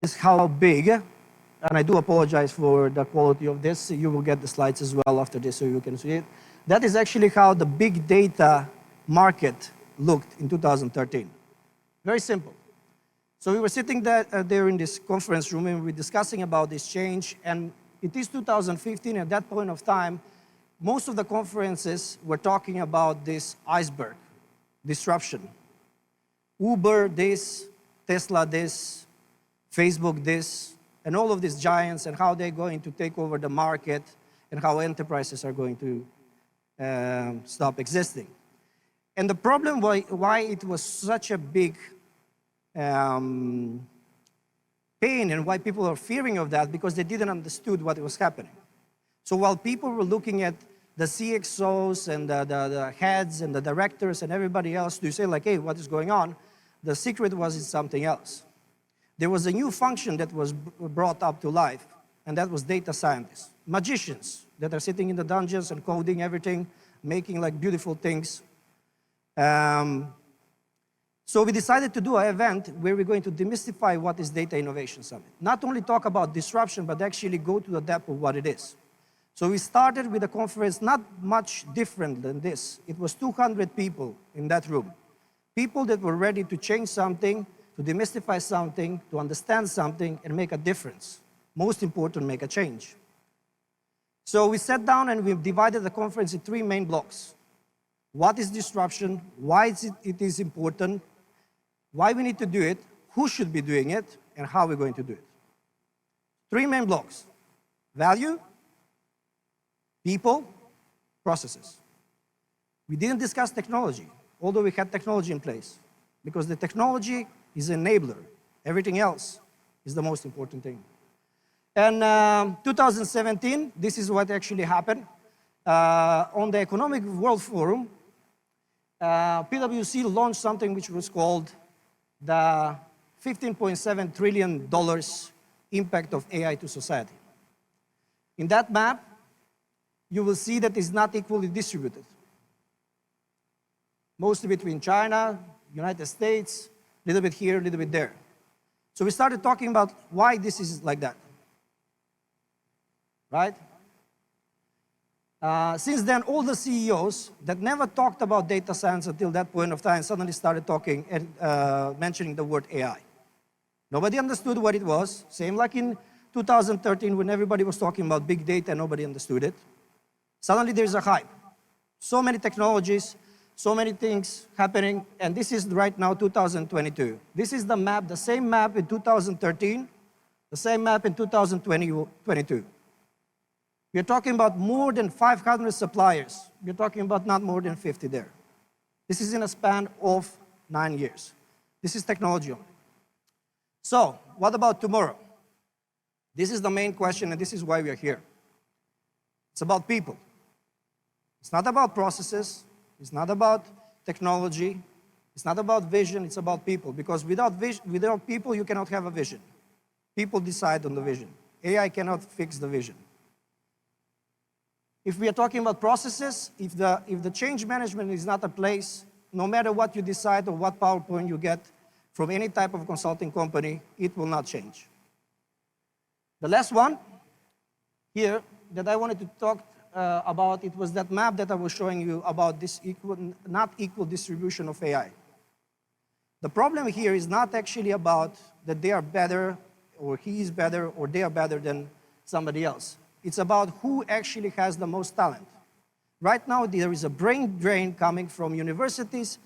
is how big, and I do apologize for the quality of this. You will get the slides as well after this so you can see it. That is actually how the big data market looked in 2013. Very simple. So we were sitting there in this conference room and we were discussing about this change, and it is 2015. At that point of time, most of the conferences were talking about this iceberg disruption. Uber this, Tesla this, Facebook this, and all of these giants, and how they're going to take over the market, and how enterprises are going to stop existing. And the problem why it was such a big pain and why people are fearing of that, because they didn't understood what was happening. So while people were looking at the CXOs and the heads and the directors and everybody else to say like, hey, what is going on? The secret was in something else. There was a new function that was brought up to life, and that was data scientists, magicians that are sitting in the dungeons and coding everything, making like beautiful things. So we decided to do an event where we're going to demystify what is Data Innovation Summit. Not only talk about disruption, but actually go to the depth of what it is. So we started with a conference not much different than this. It was 200 people in that room. People that were ready to change something, to demystify something, to understand something, and make a difference. Most important, make a change. So we sat down and we divided the conference in 3 main blocks. What is disruption? Why it is important? Why we need to do it? Who should be doing it? And how we're going to do it. 3 main blocks. Value, people, processes. We didn't discuss technology, although we had technology in place, because the technology is an enabler. Everything else is the most important thing. And 2017, this is what actually happened. On the Economic World Forum, PwC launched something which was called the $15.7 trillion impact of AI to society. In that map, you will see that it's not equally distributed. Mostly between China, United States, a little bit here, a little bit there. So we started talking about why this is like that, right? Since then, all the CEOs that never talked about data science until that point of time suddenly started talking and mentioning the word AI. Nobody understood what it was. Same like in 2013 when everybody was talking about big data, nobody understood it. Suddenly there's a hype. So many technologies, so many things happening, and this is right now 2022. This is the map, the same map in 2013, the same map in 2022. We're talking about more than 500 suppliers. We're talking about not more than 50 there. This is in a span of 9 years. This is technology only. So, what about tomorrow? This is the main question, and this is why we are here. It's about people. It's not about processes. It's not about technology. It's not about vision. It's about people. Because without people, you cannot have a vision. People decide on the vision. AI cannot fix the vision. If we are talking about processes, if the change management is not a place, no matter what you decide or what PowerPoint you get from any type of consulting company, it will not change. The last one here that I wanted to talk about, it was that map that I was showing you about this not equal distribution of AI. The problem here is not actually about that they are better or he is better or they are better than somebody else. It's about who actually has the most talent. Right now, there is a brain drain coming from universities.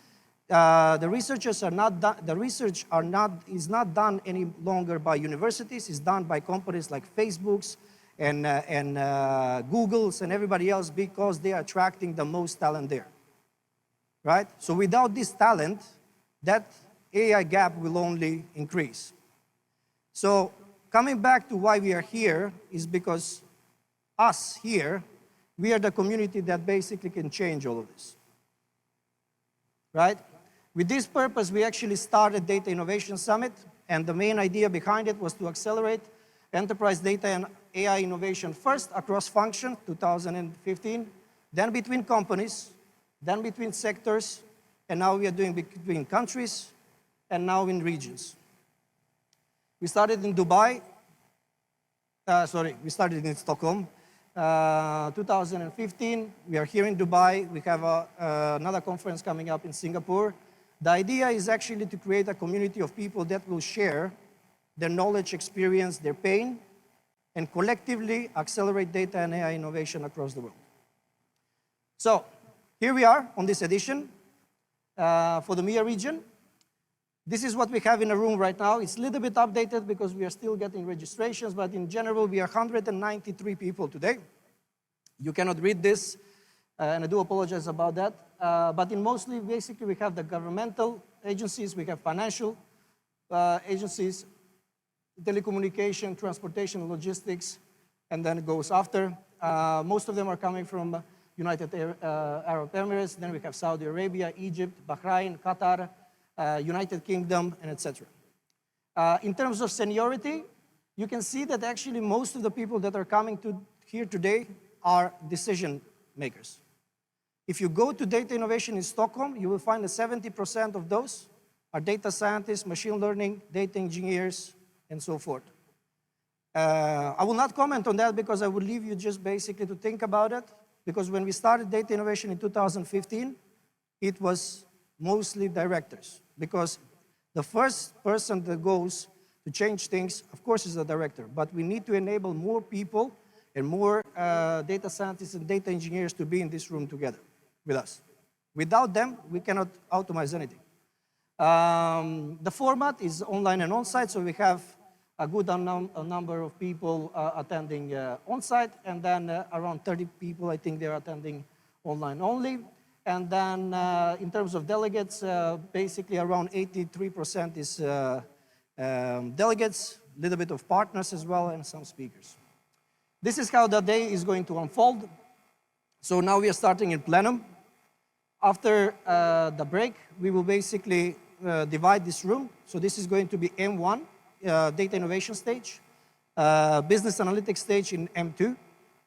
The research is not done any longer by universities. It's done by companies like Facebook's and Google's and everybody else because they are attracting the most talent there. Right? So without this talent, that AI gap will only increase. So coming back to why we are here is because us here, we are the community that basically can change all of this, right? With this purpose, we actually started Data Innovation Summit, and the main idea behind it was to accelerate enterprise data and AI innovation first across function, 2015, then between companies, then between sectors, and now we are doing between countries, and now in regions. We started in Dubai. We started in Stockholm. 2015, we are here in Dubai. We have another conference coming up in Singapore. The idea is actually to create a community of people that will share their knowledge, experience, their pain, and collectively accelerate data and AI innovation across the world. So here we are on this edition for the MEA region. This is what we have in the room right now. It's a little bit updated because we are still getting registrations, but in general, we are 193 people today. You cannot read this, and I do apologize about that. But in mostly, basically, we have the governmental agencies, we have financial agencies, telecommunication, transportation, logistics, and then it goes after. Most of them are coming from United Arab Emirates. Then we have Saudi Arabia, Egypt, Bahrain, Qatar, United Kingdom, and etc. In terms of seniority, you can see that actually most of the people that are coming to here today are decision makers. If you go to data innovation in Stockholm, you will find that 70% of those are data scientists, machine learning, data engineers, and so forth. I will not comment on that because I will leave you just basically to think about it, because when we started data innovation in 2015, it was mostly directors, because the first person that goes to change things, of course, is the director, but we need to enable more people and more data scientists and data engineers to be in this room together with us. Without them, we cannot automate anything. The format is online and on-site, so we have a good number of people attending on-site, and then around 30 people, I think, they're attending online only. And then in terms of delegates, basically around 83% is delegates, a little bit of partners as well, and some speakers. This is how the day is going to unfold. So now we are starting in plenum. After the break, we will basically divide this room. So this is going to be M1, data innovation stage, business analytics stage in M2,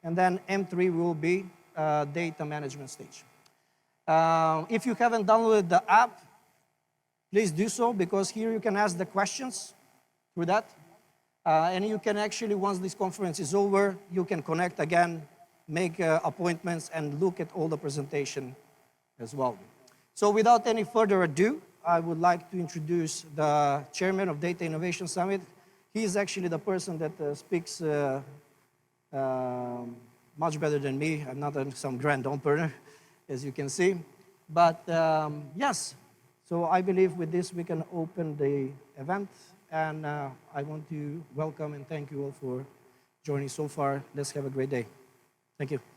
and then M3 will be data management stage. If you haven't downloaded the app, please do so, because here you can ask the questions through that. And you can actually, once this conference is over, you can connect again, make appointments, and look at all the presentation as well. So without any further ado, I would like to introduce the chairman of Data Innovation Summit. He is actually the person that speaks much better than me. I'm not some grand opener, as you can see. But yes, so I believe with this we can open the event. And I want to welcome and thank you all for joining so far. Let's have a great day. Thank you.